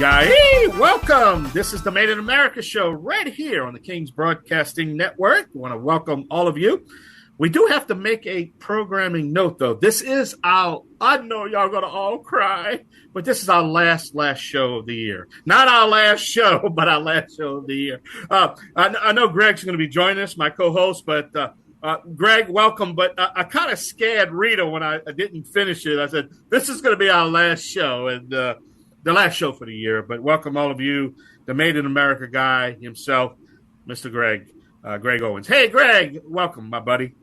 Yay! Welcome. This is the Made in America show right here on the King's Broadcasting Network. I want to welcome all of you. We do have to make a programming note, though. This is I know y'all going to all cry, but this is our last show of the year. Not our last show, but our last show of the year. I know Greg's going to be joining us, my co-host, but Greg, welcome. But I kind of scared Rita when I didn't finish it. I said, this is going to be our last show, and the last show for the year. But welcome all of you, the Made in America guy himself, Mr. Greg Owens. Hey, Greg, welcome, my buddy.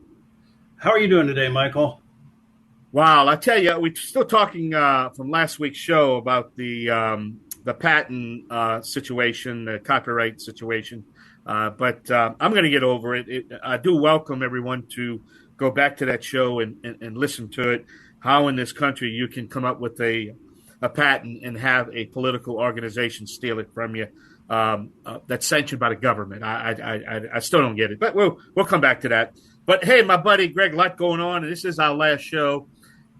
How are you doing today, Michael? Wow, I tell you, we're still talking from last week's show about the patent situation, the copyright situation. But I'm going to get over it. I do welcome everyone to go back to that show and listen to it. How in this country you can come up with a patent and have a political organization steal it from you that's sanctioned by the government. I still don't get it, but we'll come back to that. But hey, my buddy Greg, a lot going on, and this is our last show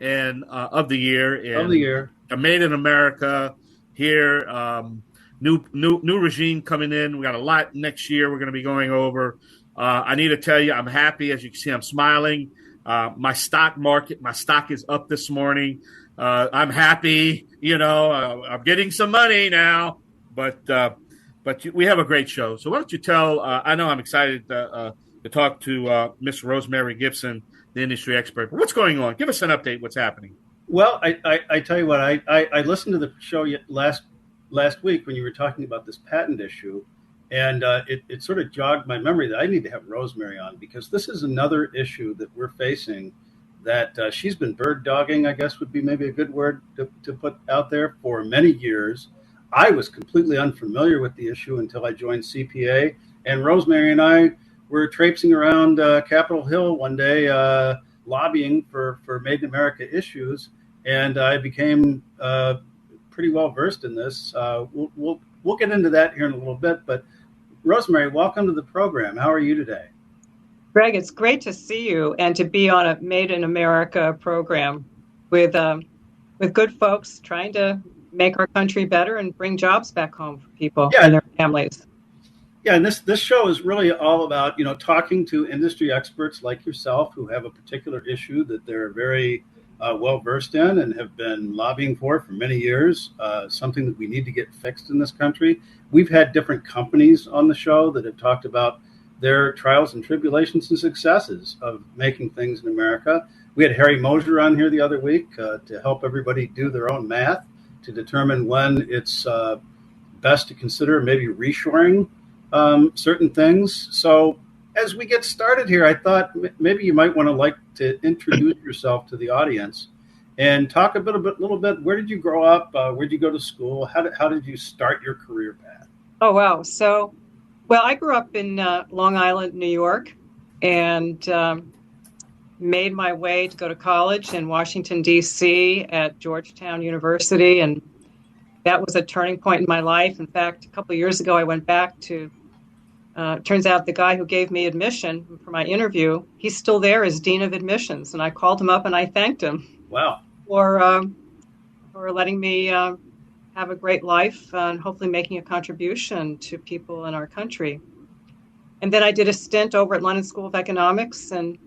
of the year. And Made in America here. New regime coming in. We got a lot next year we're going to be going over. I need to tell you, I'm happy. As you can see, I'm smiling. My stock is up this morning. I'm happy. I'm getting some money now. But we have a great show. So why don't you tell? I know I'm excited to talk to Miss Rosemary Gibson, the industry expert. But what's going on? Give us an update. What's happening? Well, I tell you what. I listened to the show last week when you were talking about this patent issue, and it sort of jogged my memory that I need to have Rosemary on, because this is another issue that we're facing that she's been bird dogging, I guess would be maybe a good word to put out there, for many years. I was completely unfamiliar with the issue until I joined CPA, and Rosemary and I were traipsing around Capitol Hill one day lobbying for Made in America issues, and I became pretty well versed in this. We'll get into that here in a little bit, but Rosemary, welcome to the program. How are you today? Greg, it's great to see you and to be on a Made in America program with good folks trying to make our country better and bring jobs back home for people and their families. Yeah, and this show is really all about, talking to industry experts like yourself who have a particular issue that they're very well versed in and have been lobbying for many years, something that we need to get fixed in this country. We've had different companies on the show that have talked about their trials and tribulations and successes of making things in America. We had Harry Mosier on here the other week to help everybody do their own math to determine when it's best to consider maybe reshoring certain things. So as we get started here, I thought maybe you might want to introduce yourself to the audience and talk a little bit. Where did you grow up? Where did you go to school? How did you start your career path? Oh, wow. So, I grew up in Long Island, New York, and made my way to go to college in Washington, D.C. at Georgetown University. And that was a turning point in my life. In fact, a couple of years ago, I went back to turns out the guy who gave me admission for my interview, he's still there as Dean of Admissions. And I called him up and I thanked him. Wow. For letting me have a great life and hopefully making a contribution to people in our country. And then I did a stint over at London School of Economics, and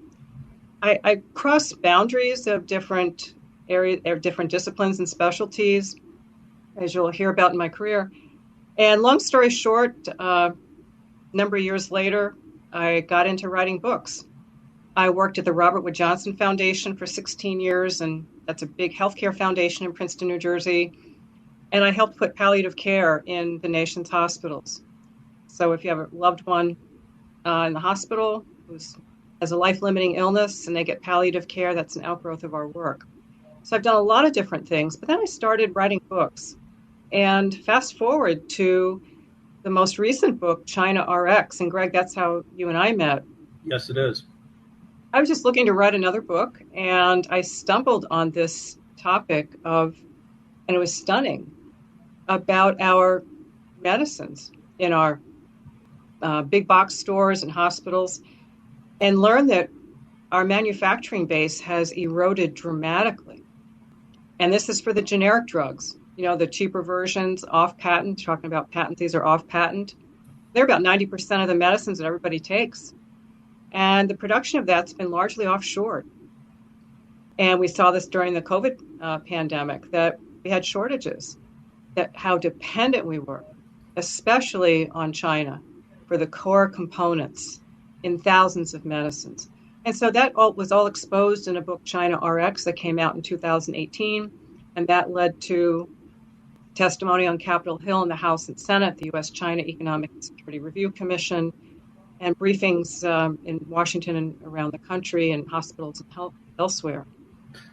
I crossed boundaries of different areas, different disciplines and specialties, as you'll hear about in my career. And long story short, number of years later, I got into writing books. I worked at the Robert Wood Johnson Foundation for 16 years, and that's a big healthcare foundation in Princeton, New Jersey. And I helped put palliative care in the nation's hospitals. So if you have a loved one in the hospital who has a life-limiting illness and they get palliative care, that's an outgrowth of our work. So I've done a lot of different things, but then I started writing books. And fast forward to the most recent book, China RX. And Greg, that's how you and I met. Yes, it is. I was just looking to write another book, and I stumbled on this topic and it was stunning, about our medicines in our big box stores and hospitals, and learned that our manufacturing base has eroded dramatically. And this is for the generic drugs. the cheaper versions off patent, talking about patent, these are off patent. They're about 90% of the medicines that everybody takes. And the production of that's been largely offshore. And we saw this during the COVID pandemic, that we had shortages, that how dependent we were, especially on China, for the core components in thousands of medicines. And so that was all exposed in a book, China RX, that came out in 2018. And that led to testimony on Capitol Hill in the House and Senate, the U.S.-China Economic and Security Review Commission, and briefings in Washington and around the country and hospitals and elsewhere.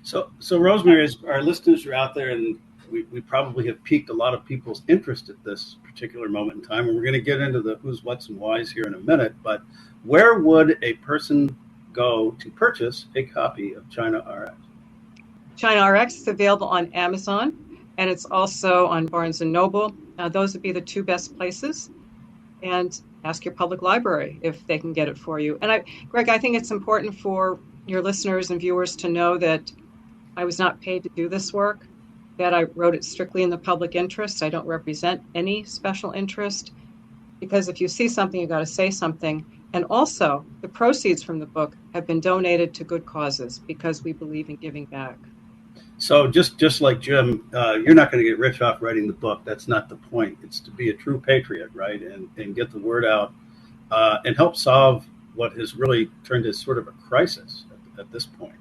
So Rosemary, as our listeners are out there, and we probably have piqued a lot of people's interest at this particular moment in time, and we're going to get into the who's, what's, and whys here in a minute, but where would a person go to purchase a copy of China RX? China RX is available on Amazon, and it's also on Barnes & Noble. Those would be the two best places. And ask your public library if they can get it for you. And Greg, I think it's important for your listeners and viewers to know that I was not paid to do this work, that I wrote it strictly in the public interest. I don't represent any special interest, because if you see something, you got to say something. And also, the proceeds from the book have been donated to good causes because we believe in giving back. So just like Jim, you're not going to get rich off writing the book. That's not the point. It's to be a true patriot, right? And get the word out and help solve what has really turned into sort of a crisis at this point.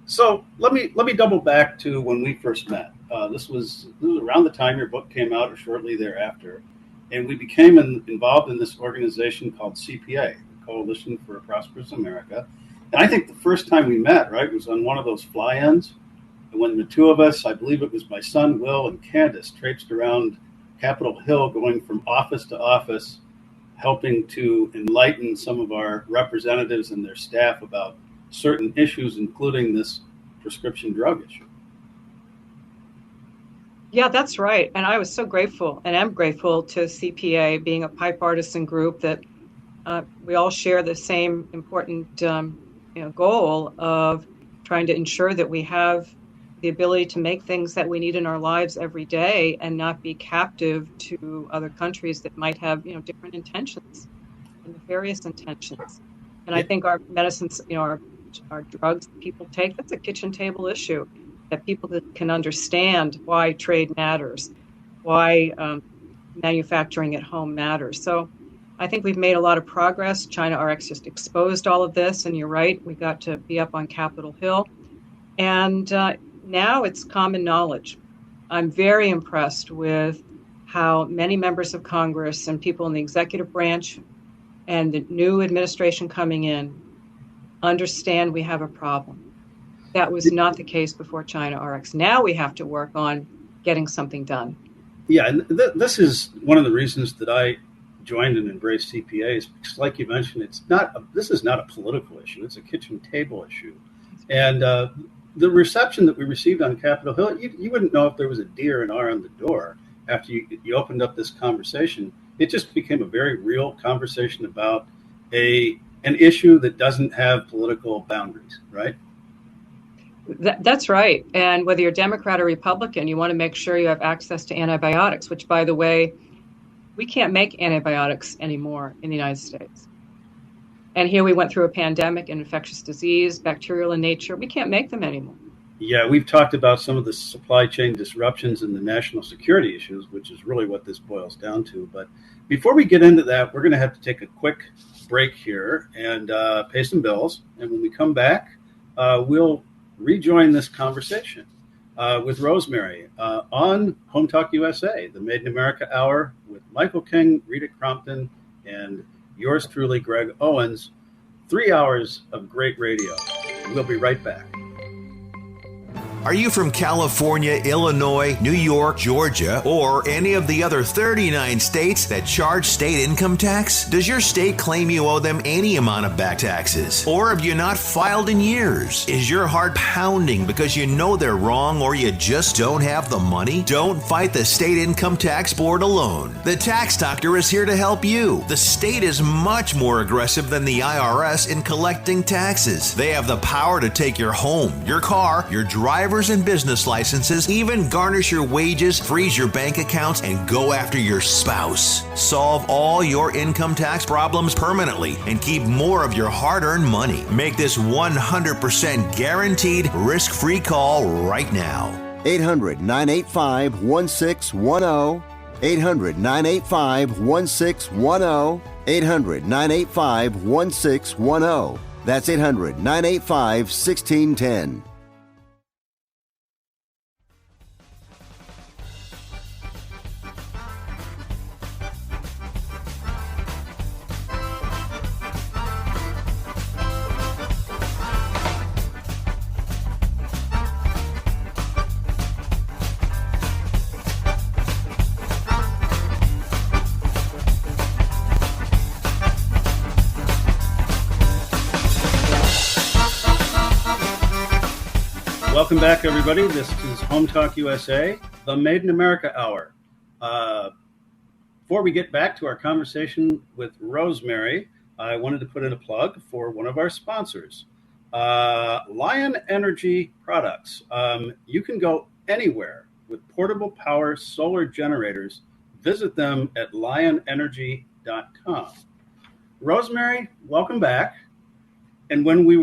So let me double back to when we first met. This was around the time your book came out or shortly thereafter. And we became involved in this organization called CPA, the Coalition for a Prosperous America. And I think the first time we met, right, was on one of those fly-ins. And when the two of us, I believe it was my son, Will, and Candace, traipsed around Capitol Hill, going from office to office, helping to enlighten some of our representatives and their staff about certain issues, including this prescription drug issue. Yeah, that's right. And I was so grateful and am grateful to CPA being a bipartisan group that we all share the same important goal of trying to ensure that we have the ability to make things that we need in our lives every day and not be captive to other countries that might have, different intentions and nefarious intentions. And I think our medicines, our drugs that people take, that's a kitchen table issue, that people can understand why trade matters, why manufacturing at home matters. So I think we've made a lot of progress. China RX just exposed all of this, and you're right, we got to be up on Capitol Hill. And now it's common knowledge. I'm very impressed with how many members of Congress and people in the executive branch and the new administration coming in understand we have a problem. That was not the case before China RX. Now we have to work on getting something done. Yeah, and this is one of the reasons that I joined and embraced CPAs, because like you mentioned, this is not a political issue. It's a kitchen table issue. And the reception that we received on Capitol Hill, you wouldn't know if there was a deer and R on the door after you opened up this conversation. It just became a very real conversation about an issue that doesn't have political boundaries, right? That's right. And whether you're Democrat or Republican, you want to make sure you have access to antibiotics, which, by the way, we can't make antibiotics anymore in the United States. And here we went through a pandemic, an infectious disease, bacterial in nature. We can't make them anymore. Yeah, we've talked about some of the supply chain disruptions and the national security issues, which is really what this boils down to. But before we get into that, we're going to have to take a quick break here and pay some bills. And when we come back, we'll rejoin this conversation with Rosemary on Home Talk USA, the Made in America Hour with Michael King, Rita Crompton, and yours truly, Greg Owens. 3 hours of great radio. We'll be right back. Are you from California, Illinois, New York, Georgia, or any of the other 39 states that charge state income tax? Does your state claim you owe them any amount of back taxes? Or have you not filed in years? Is your heart pounding because you know they're wrong or you just don't have the money? Don't fight the state income tax board alone. The Tax Doctor is here to help you. The state is much more aggressive than the IRS in collecting taxes. They have the power to take your home, your car, your driver's driver's and business licenses, even garnish your wages, freeze your bank accounts, and go after your spouse. Solve all your income tax problems permanently and keep more of your hard-earned money. Make this 100% guaranteed risk-free call right now. 800-985-1610. 800-985-1610. 800-985-1610. That's 800-985-1610. Welcome back, everybody. This is HomeTalkUSA, the Made in America Hour. Before we get back to our conversation with Rosemary, I wanted to put in a plug for one of our sponsors, Lion Energy Products. You can go anywhere with portable power solar generators. Visit them at lionenergy.com. Rosemary, welcome back. And when we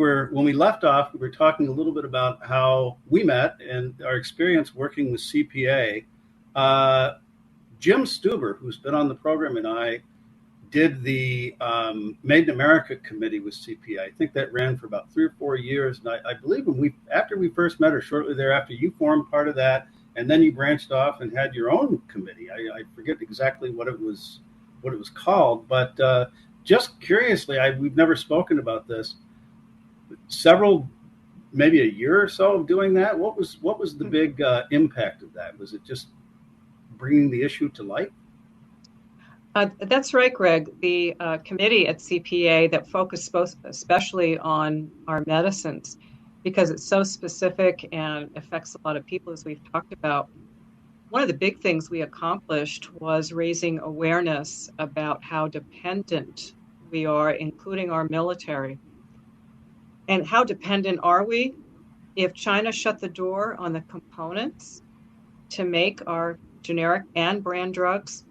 left off, we were talking a little bit about how we met and our experience working with CPA. Jim Stuber, who's been on the program, and I did the Made in America committee with CPA. I think that ran for about 3 or 4 years. And I believe after we first met, or shortly thereafter, you formed part of that, and then you branched off and had your own committee. I forget exactly what it was called, but just curiously, we've never spoken about this. Maybe a year or so of doing that. What was the big impact of that? Was it just bringing the issue to light? That's right, Greg. The committee at CPA that focused especially on our medicines, because it's so specific and affects a lot of people, as we've talked about. One of the big things we accomplished was raising awareness about how dependent we are, including our military. And how dependent are we? If China shut the door on the components to make our generic and brand drugs,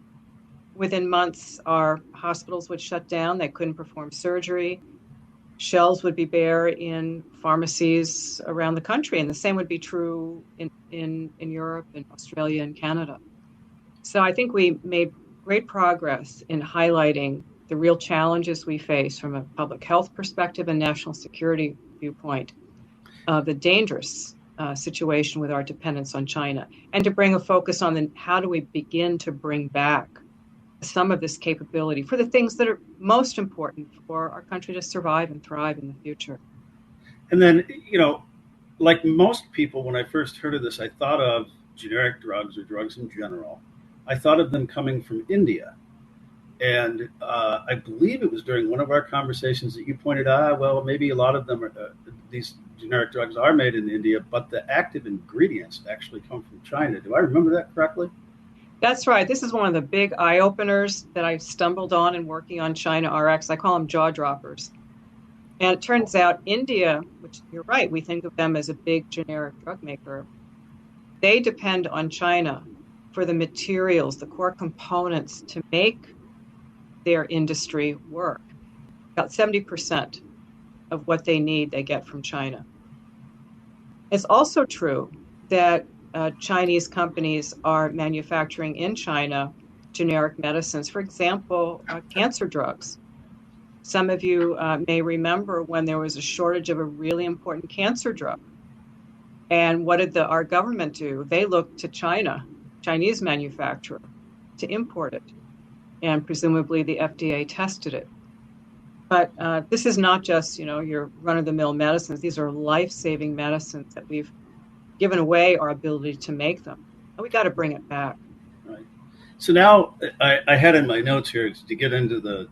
within months, our hospitals would shut down. They couldn't perform surgery. Shelves would be bare in pharmacies around the country. And the same would be true in Europe and Australia and Canada. So I think we made great progress in highlighting the real challenges we face from a public health perspective and national security viewpoint of the dangerous situation with our dependence on China, and to bring a focus on how do we begin to bring back some of this capability for the things that are most important for our country to survive and thrive in the future. And then, like most people, when I first heard of this, I thought of generic drugs or drugs in general. I thought of them coming from India. And I believe it was during one of our conversations that you pointed out, well, maybe a lot of them these generic drugs are made in India, but the active ingredients actually come from China. Do I remember that correctly? That's right. This is one of the big eye-openers that I stumbled on in working on China RX. I call them jaw droppers. And it turns out India, which you're right, we think of them as a big generic drug maker, they depend on China for the materials, the core components to make their industry work. About 70% of what they need, they get from China. It's also true that Chinese companies are manufacturing in China generic medicines, for example, cancer drugs. Some of you may remember when there was a shortage of a really important cancer drug. And what did our government do? They looked to China, Chinese manufacturer, to import it. And presumably the FDA tested it. But this is not just, your run-of-the-mill medicines. These are life-saving medicines that we've given away our ability to make them. And we got to bring it back. Right. So now I had in my notes here to get into the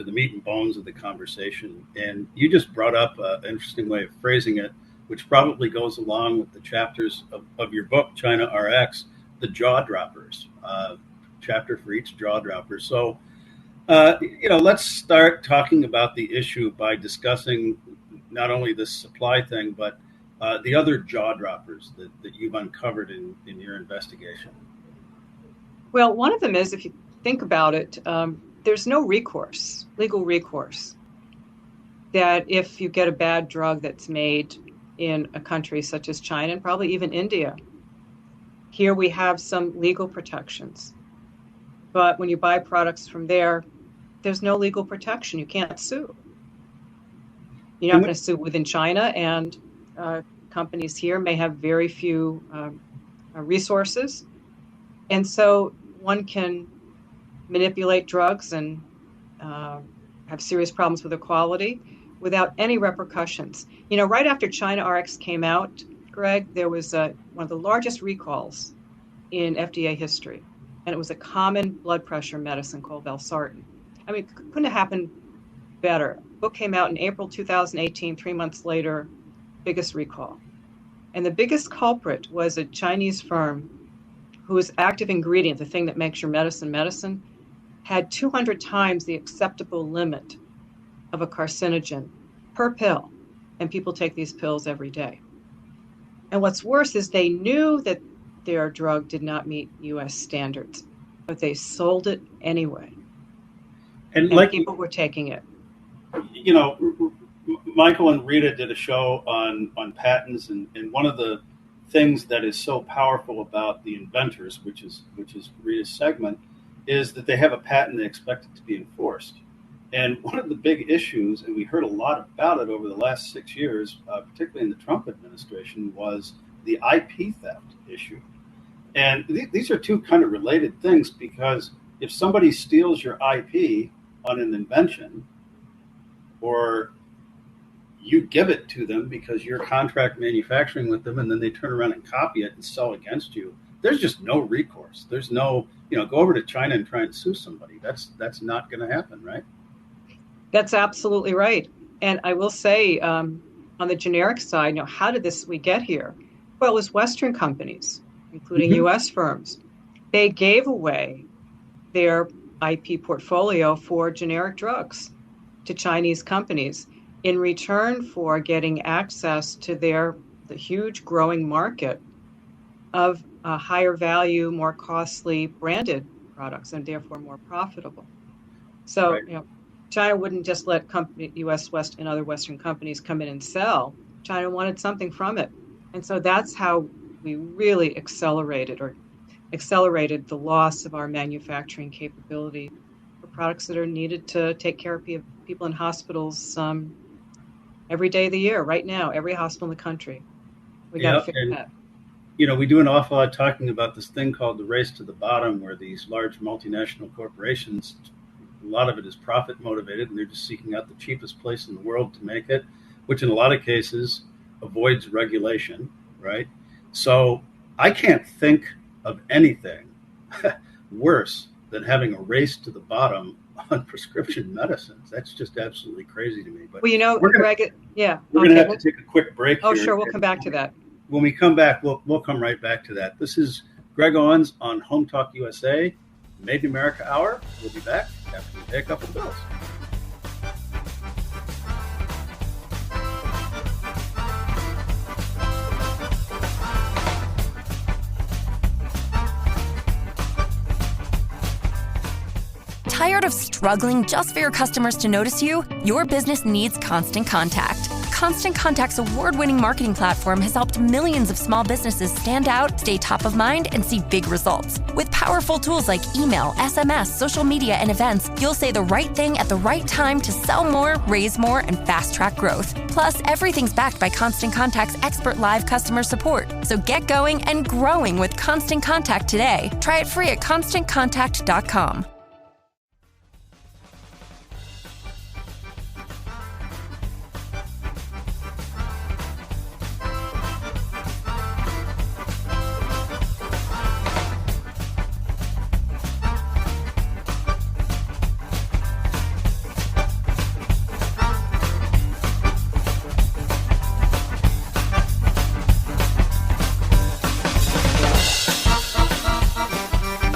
meat and bones of the conversation. And you just brought up an interesting way of phrasing it, which probably goes along with the chapters of your book, China RX, the jaw droppers. Chapter for each jaw dropper. So, let's start talking about the issue by discussing not only this supply thing, but the other jaw droppers that you've uncovered in your investigation? Well, one of them is, if you think about it, there's no recourse, legal recourse, that if you get a bad drug that's made in a country such as China and probably even India, here we have some legal protections. But when you buy products from there, there's no legal protection. You can't sue. You're not going to sue within China, and companies here may have very few resources. And so one can manipulate drugs and have serious problems with the quality without any repercussions. Right after China RX came out, Greg, there was one of the largest recalls in FDA history. And it was a common blood pressure medicine called valsartan. I mean, couldn't have happened better. The book came out in April 2018, 3 months later, biggest recall. And the biggest culprit was a Chinese firm whose active ingredient, the thing that makes your medicine, had 200 times the acceptable limit of a carcinogen per pill. And people take these pills every day. And what's worse is they knew that their drug did not meet U.S. standards, but they sold it anyway. And like people were taking it. Michael and Rita did a show on patents, and one of the things that is so powerful about the inventors, which is Rita's segment, is that they have a patent they expect it to be enforced. And one of the big issues, and we heard a lot about it over the last 6 years, particularly in the Trump administration, was the IP theft issue. And these are two kind of related things, because if somebody steals your IP on an invention, or you give it to them because you're contract manufacturing with them, and then they turn around and copy it and sell against you, there's just no recourse. There's no, go over to China and try and sue somebody. That's not going to happen, right? That's absolutely right. And I will say, on the generic side, how did we get here? Well, it was Western companies, including U.S. firms. They gave away their IP portfolio for generic drugs to Chinese companies in return for getting access to the huge growing market of higher value, more costly branded products, and therefore more profitable. So, right. China wouldn't just let U.S. West and other Western companies come in and sell. China wanted something from it. And so that's how we really accelerated the loss of our manufacturing capability for products that are needed to take care of people in hospitals every day of the year. Right now, every hospital in the country. We got to fix that. We do an awful lot talking about this thing called the race to the bottom, where these large multinational corporations, a lot of it is profit motivated, and they're just seeking out the cheapest place in the world to make it, which in a lot of cases avoids regulation, right? So I can't think of anything worse than having a race to the bottom on prescription medicines. That's just absolutely crazy to me. But Greg, we're going to have to take a quick break here. Oh, sure, we'll come back to that. When we come back, we'll come right back to that. This is Greg Owens on Home Talk USA, Made in America Hour. We'll be back after we pay a couple bills. Tired of struggling just for your customers to notice you? Your business needs Constant Contact. Constant Contact's award-winning marketing platform has helped millions of small businesses stand out, stay top of mind, and see big results. With powerful tools like email, SMS, social media, and events, you'll say the right thing at the right time to sell more, raise more, and fast-track growth. Plus, everything's backed by Constant Contact's expert live customer support. So get going and growing with Constant Contact today. Try it free at ConstantContact.com.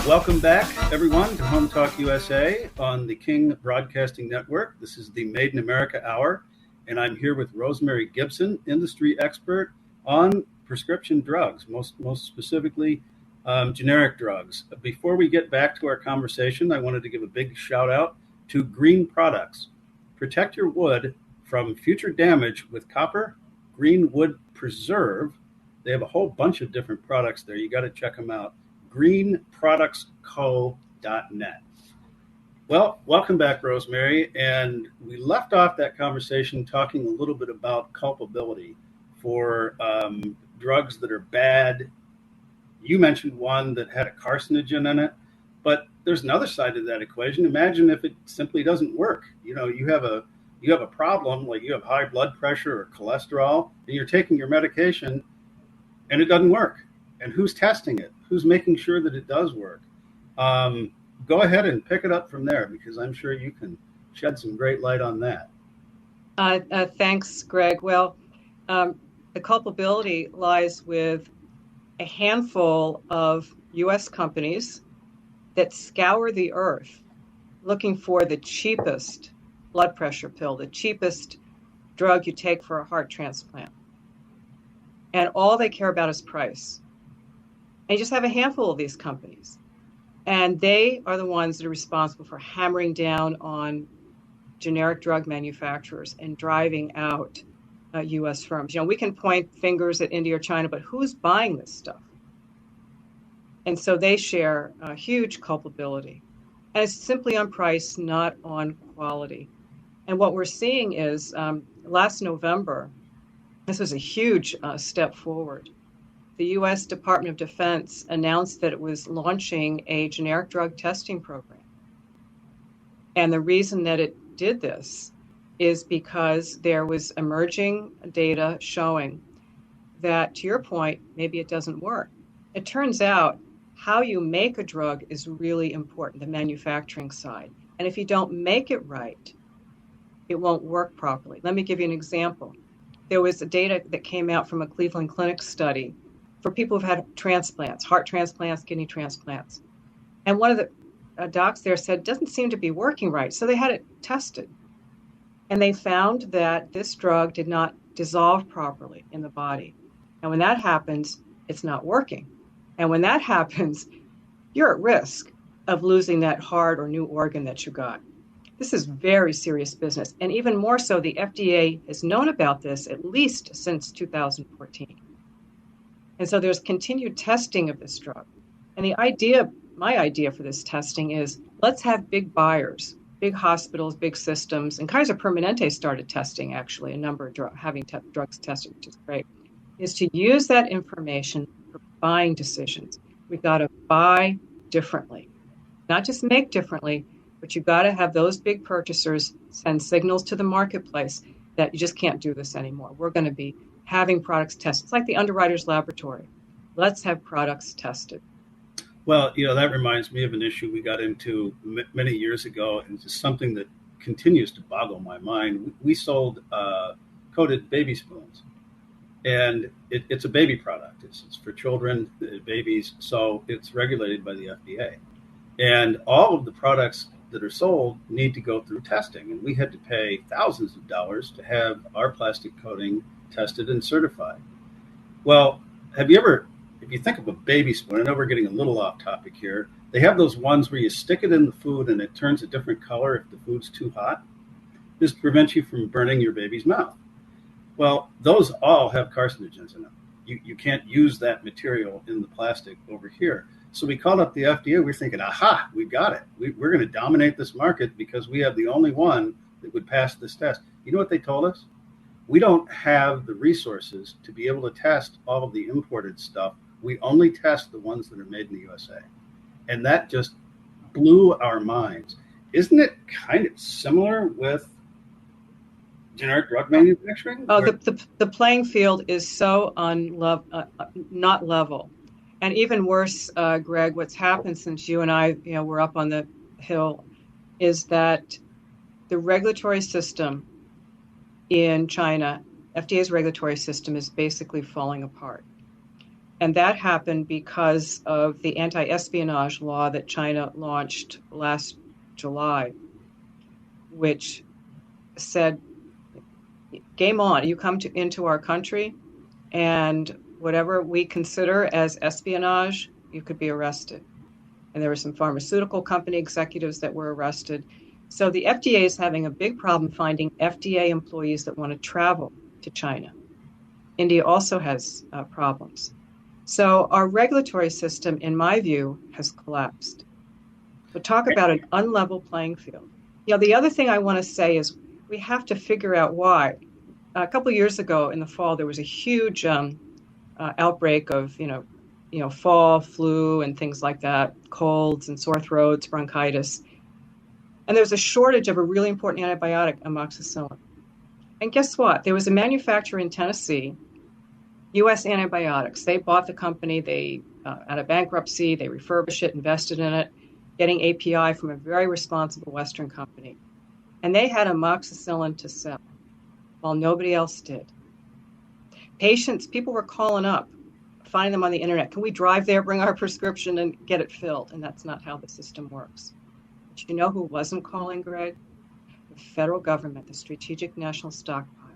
Welcome back, everyone, to Home Talk USA on the King Broadcasting Network. This is the Made in America Hour, and I'm here with Rosemary Gibson, industry expert, on prescription drugs, most specifically generic drugs. Before we get back to our conversation, I wanted to give a big shout out to Green Products. Protect your wood from future damage with copper, green wood preserve. They have a whole bunch of different products there. You got to check them out. greenproductsco.net. Well, welcome back, Rosemary. And we left off that conversation talking a little bit about culpability for drugs that are bad. You mentioned one that had a carcinogen in it, but there's another side to that equation. Imagine if it simply doesn't work. You know, you have a problem, like you have high blood pressure or cholesterol, and you're taking your medication and it doesn't work. And who's testing it? Who's making sure that it does work? Go ahead and pick it up from there, because I'm sure you can shed some great light on that. Thanks, Greg. Well, the culpability lies with a handful of U.S. companies that scour the earth looking for the cheapest blood pressure pill, the cheapest drug you take for a heart transplant. And all they care about is price. And you just have a handful of these companies. And they are the ones that are responsible for hammering down on generic drug manufacturers and driving out U.S. firms. You know, we can point fingers at India or China, but who's buying this stuff? And so they share a huge culpability. And it's simply on price, not on quality. And what we're seeing is last November, this was a huge step forward. The U.S. Department of Defense announced that it was launching a generic drug testing program. And the reason that it did this is because there was emerging data showing that, to your point, maybe it doesn't work. It turns out how you make a drug is really important, the manufacturing side. And if you don't make it right, it won't work properly. Let me give you an example. There was data that came out from a Cleveland Clinic study for people who've had transplants, heart transplants, kidney transplants. And one of the docs there said, it doesn't seem to be working right. So they had it tested. And they found that this drug did not dissolve properly in the body. And when that happens, it's not working. And when that happens, you're at risk of losing that heart or new organ that you got. This is very serious business. And even more so, the FDA has known about this at least since 2014. And so there's continued testing of this drug. And my idea for this testing is, let's have big buyers, big hospitals, big systems. And Kaiser Permanente started testing, actually, a number of drugs tested, which is great, is to use that information for buying decisions. We've got to buy differently, not just make differently, but you've got to have those big purchasers send signals to the marketplace that you just can't do this anymore. We're going to be having products tested. It's like the underwriter's laboratory. Let's have products tested. Well, you know, that reminds me of an issue we got into many years ago, and it's something that continues to boggle my mind. We sold coated baby spoons, and it's a baby product. It's for children, babies, so it's regulated by the FDA. And all of the products that are sold need to go through testing, and we had to pay thousands of dollars to have our plastic coating tested and certified. Well, if you think of a baby spoon, I know we're getting a little off topic here. They have those ones where you stick it in the food and it turns a different color if the food's too hot. This prevents you from burning your baby's mouth. Well, those all have carcinogens in them. You can't use that material in the plastic over here. So we called up the FDA. We're thinking, aha, we got it. We're going to dominate this market because we have the only one that would pass this test. You know what they told us? We don't have the resources to be able to test all of the imported stuff. We only test the ones that are made in the USA. And that just blew our minds. Isn't it kind of similar with generic drug manufacturing? Oh, the playing field is so not level. And even worse, Greg, what's happened since you and I were up on the Hill is that the regulatory system in China, FDA's regulatory system, is basically falling apart. And that happened because of the anti-espionage law that China launched last July, which said, game on, you come into our country And whatever we consider as espionage, you could be arrested. And there were some pharmaceutical company executives that were arrested. So the FDA is having a big problem finding FDA employees that want to travel to China. India also has problems. So our regulatory system, in my view, has collapsed. But talk about an unlevel playing field. The other thing I want to say is we have to figure out why. A couple of years ago in the fall, there was a huge outbreak of, fall, flu, and things like that, colds and sore throats, bronchitis. And there was a shortage of a really important antibiotic, amoxicillin. And guess what? There was a manufacturer in Tennessee, U.S. Antibiotics. They bought the company, they out of bankruptcy, they refurbished it, invested in it, getting API from a very responsible Western company. And they had amoxicillin to sell, while nobody else did. People were calling up, finding them on the internet. Can we drive there, bring our prescription, and get it filled? And that's not how the system works. But you know who wasn't calling, Greg? The federal government, the Strategic National Stockpile,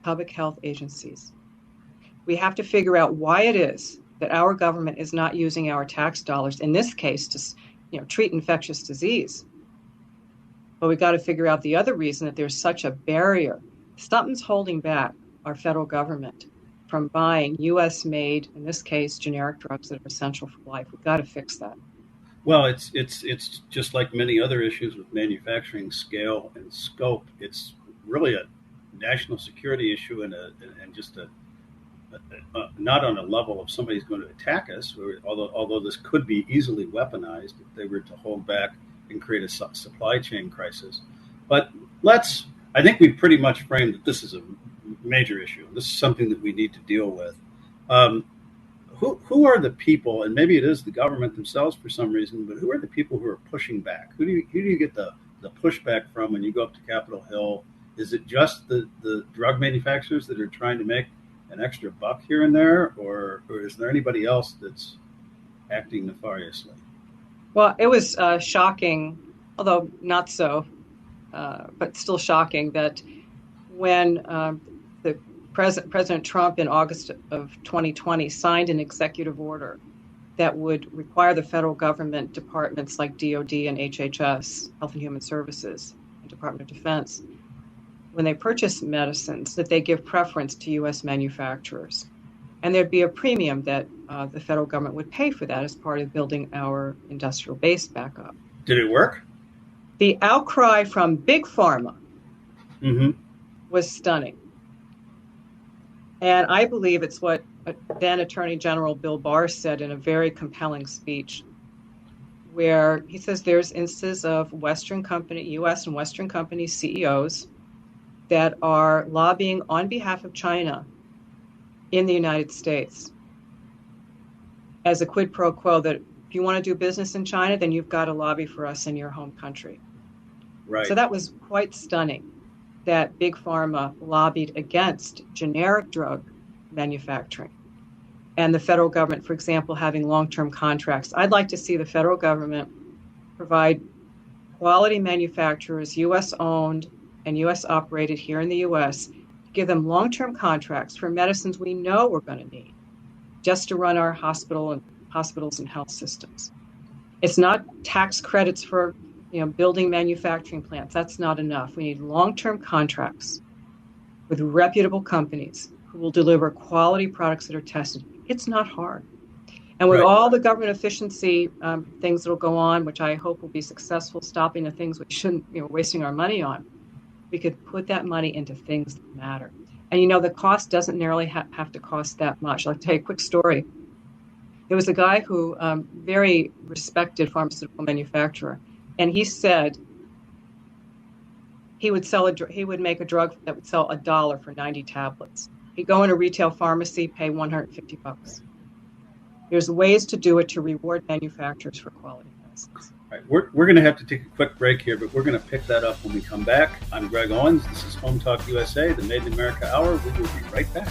public health agencies. We have to figure out why it is that our government is not using our tax dollars, in this case, to treat infectious disease. But we've got to figure out the other reason that there's such a barrier. Something's holding back our federal government from buying U.S.-made, in this case, generic drugs that are essential for life. We've got to fix that. Well, it's just like many other issues with manufacturing scale and scope. It's really a national security issue and just not on a level of somebody's going to attack us. Although this could be easily weaponized if they were to hold back and create a supply chain crisis. But I think we've pretty much framed that this is a major issue. This is something that we need to deal with. Who are the people, and maybe it is the government themselves for some reason, but who are the people who are pushing back? Who do you get the pushback from when you go up to Capitol Hill? Is it just the drug manufacturers that are trying to make an extra buck here and there, or is there anybody else that's acting nefariously? Well, it was shocking, although not so, but still shocking, that when President Trump in August of 2020 signed an executive order that would require the federal government departments like DOD and HHS, Health and Human Services, and Department of Defense, when they purchase medicines, that they give preference to U.S. manufacturers. And there'd be a premium that the federal government would pay for that as part of building our industrial base back up. Did it work? The outcry from Big Pharma was stunning. And I believe it's what then Attorney General Bill Barr said in a very compelling speech, where he says there's instances of U.S. and Western company CEOs that are lobbying on behalf of China in the United States as a quid pro quo, that if you want to do business in China, then you've got to lobby for us in your home country. Right. So that was quite stunning, that Big Pharma lobbied against generic drug manufacturing and the federal government, for example, having long-term contracts. I'd like to see the federal government provide quality manufacturers, U.S.-owned and U.S.-operated here in the U.S., give them long-term contracts for medicines we know we're going to need just to run our hospitals and health systems. It's not tax credits for building manufacturing plants. That's not enough. We need long-term contracts with reputable companies who will deliver quality products that are tested. It's not hard. And with all the government efficiency things that will go on, which I hope will be successful, stopping the things we shouldn't, wasting our money on, we could put that money into things that matter. And the cost doesn't nearly have to cost that much. I'll tell you a quick story. There was a guy who, very respected pharmaceutical manufacturer, and he said he would make a drug that would sell $1 for 90 tablets. He'd go in a retail pharmacy, pay $150. There's ways to do it to reward manufacturers for quality medicines. All right, we're going to have to take a quick break here, but we're going to pick that up when we come back. I'm Greg Owens. This is Home Talk USA, the Made in America Hour. We will be right back.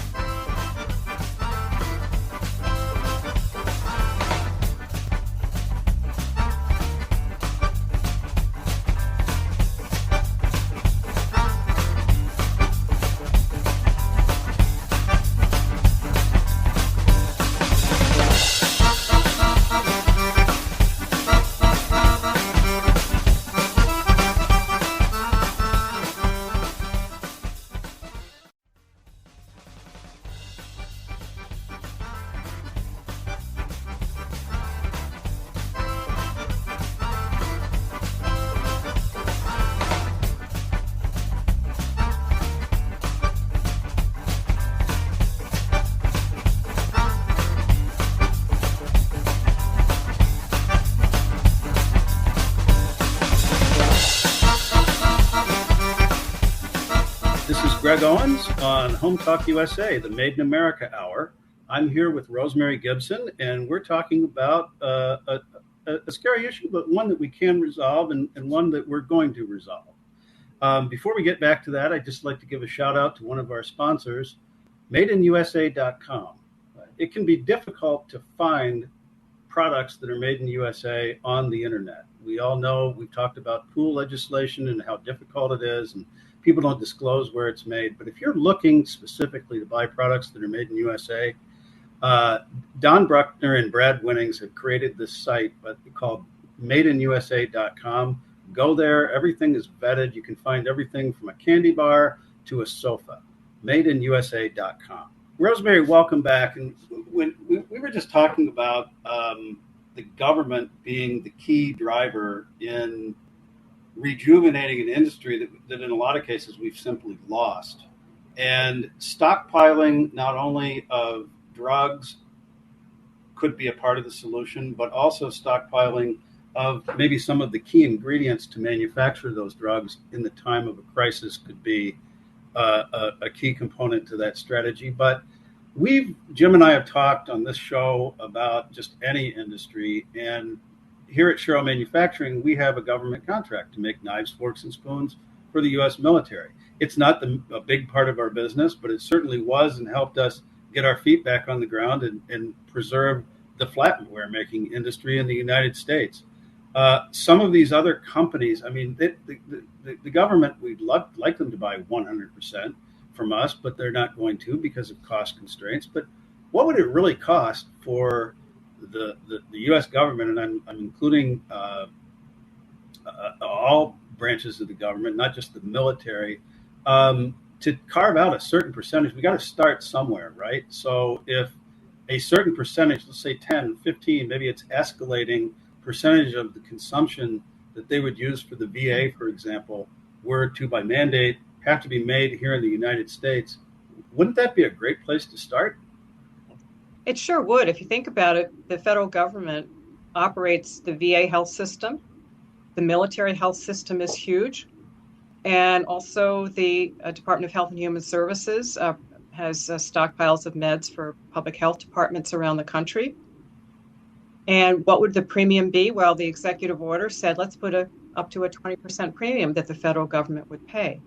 Greg Owens on HomeTalkUSA, the Made in America Hour. I'm here with Rosemary Gibson, and we're talking about a scary issue, but one that we can resolve and one that we're going to resolve. Before we get back to that, I'd just like to give a shout out to one of our sponsors, MadeInUSA.com. It can be difficult to find products that are made in USA on the internet. We all know, we've talked about pool legislation and how difficult it is, and people don't disclose where it's made. But if you're looking specifically to buy products that are made in USA, Don Bruckner and Brad Winnings have created this site called MadeInUSA.com. Go there. Everything is vetted. You can find everything from a candy bar to a sofa. MadeInUSA.com. Rosemary, welcome back. And when we were just talking about the government being the key driver in rejuvenating an industry that in a lot of cases we've simply lost. And stockpiling not only of drugs could be a part of the solution, but also stockpiling of maybe some of the key ingredients to manufacture those drugs in the time of a crisis could be a key component to that strategy. But Jim and I have talked on this show about just any industry, and here at Sherrill Manufacturing, we have a government contract to make knives, forks, and spoons for the U.S. military. It's not a big part of our business, but it certainly was and helped us get our feet back on the ground and preserve the flatware making industry in the United States. Some of these other companies, I mean, the government, we'd like them to buy 100% from us, but they're not going to because of cost constraints. But what would it really cost for the U.S. government, and I'm including all branches of the government, not just the military, to carve out a certain percentage? We got to start somewhere, right? So if a certain percentage, let's say 10, 15, maybe it's escalating percentage of the consumption that they would use for the VA, for example, were to, by mandate, have to be made here in the United States, wouldn't that be a great place to start? It sure would. If you think about it, the federal government operates the VA health system. The military health system is huge. And also the Department of Health and Human Services has stockpiles of meds for public health departments around the country. And what would the premium be? Well, the executive order said, let's put up to a 20% premium that the federal government would pay.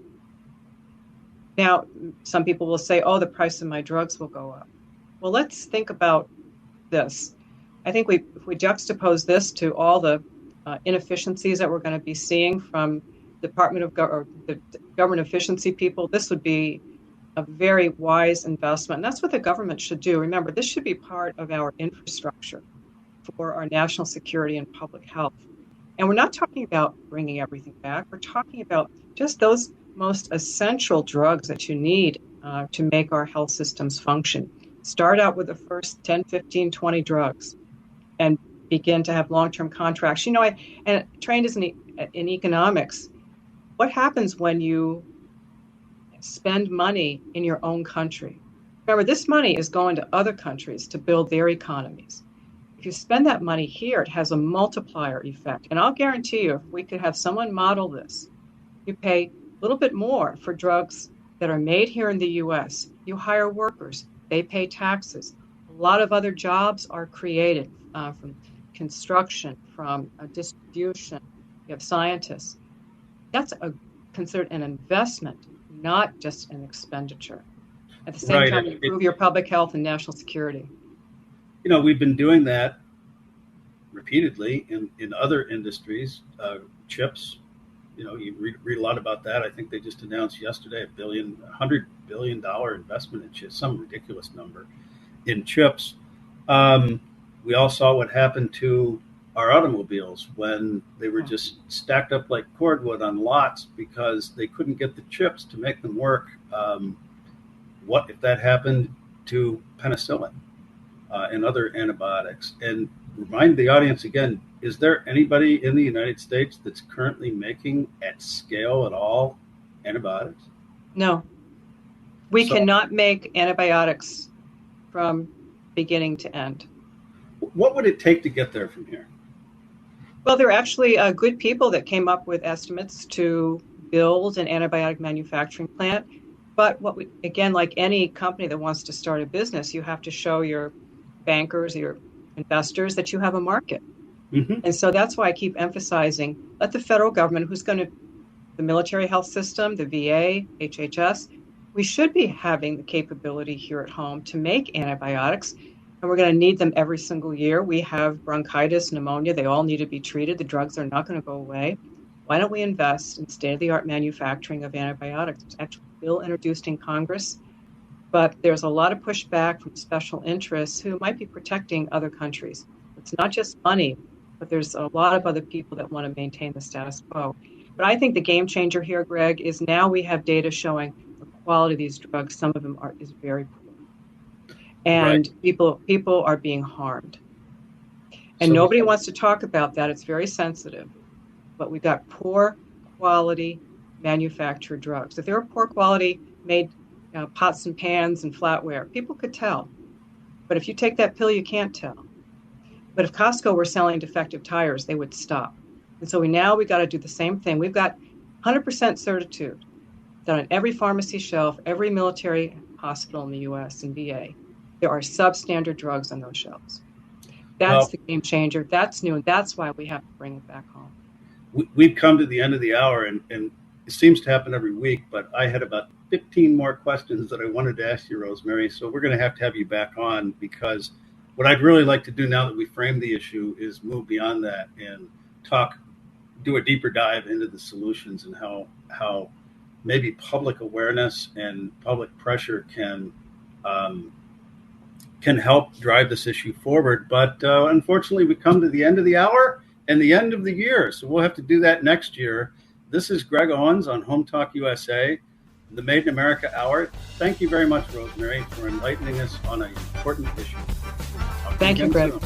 Now, some people will say, oh, the price of my drugs will go up. Well, let's think about this. I think if we juxtapose this to all the inefficiencies that we're going to be seeing from the government efficiency people, this would be a very wise investment. And that's what the government should do. Remember, this should be part of our infrastructure for our national security and public health. And we're not talking about bringing everything back. We're talking about just those most essential drugs that you need to make our health systems function. Start out with the first 10, 15, 20 drugs and begin to have long-term contracts. You know, I trained as in economics. What happens when you spend money in your own country? Remember, this money is going to other countries to build their economies. If you spend that money here, it has a multiplier effect. And I'll guarantee you, if we could have someone model this, you pay a little bit more for drugs that are made here in the U.S. You hire workers. They pay taxes. A lot of other jobs are created from construction, from distribution. You have scientists. That's considered an investment, not just an expenditure. At the same time, you improve your public health and national security. You know, we've been doing that repeatedly in other industries, chips. You know, you read a lot about that. I think they just announced yesterday $100 billion investment in chips, some ridiculous number in chips. We all saw what happened to our automobiles when they were just stacked up like cordwood on lots because they couldn't get the chips to make them work. What if that happened to penicillin and other antibiotics? And remind the audience again, is there anybody in the United States that's currently making at scale at all antibiotics? No. We cannot make antibiotics from beginning to end. What would it take to get there from here? Well, there are actually good people that came up with estimates to build an antibiotic manufacturing plant. But again, like any company that wants to start a business, you have to show your bankers, your investors that you have a market. Mm-hmm. And so that's why I keep emphasizing, let the federal government, the military health system, the VA, HHS, we should be having the capability here at home to make antibiotics, and we're going to need them every single year. We have bronchitis, pneumonia, they all need to be treated. The drugs are not going to go away. Why don't we invest in state-of-the-art manufacturing of antibiotics? There's actually a bill introduced in Congress, but there's a lot of pushback from special interests who might be protecting other countries. It's not just money, but there's a lot of other people that want to maintain the status quo. But I think the game changer here, Greg, is now we have data showing the quality of these drugs. Some of them is very poor. And Right. people are being harmed. And So- nobody wants to talk about that. It's very sensitive. But we've got poor quality manufactured drugs. If they were poor quality made pots and pans and flatware, people could tell. But if you take that pill, you can't tell. But if Costco were selling defective tires, they would stop. And so we got to do the same thing. We've got 100% certitude that on every pharmacy shelf, every military hospital in the U.S. and VA, there are substandard drugs on those shelves. That's the game changer. That's new, and that's why we have to bring it back home. We've come to the end of the hour, and it seems to happen every week, but I had about 15 more questions that I wanted to ask you, Rosemary. So we're going to have you back on, because what I'd really like to do now that we framed the issue is move beyond that and do a deeper dive into the solutions and how maybe public awareness and public pressure can help drive this issue forward. But unfortunately, we come to the end of the hour and the end of the year, so we'll have to do that next year. This is Greg Owens on Home Talk USA, the Made in America Hour. Thank you very much, Rosemary, for enlightening us on an important issue. Thank you, Greg. Soon.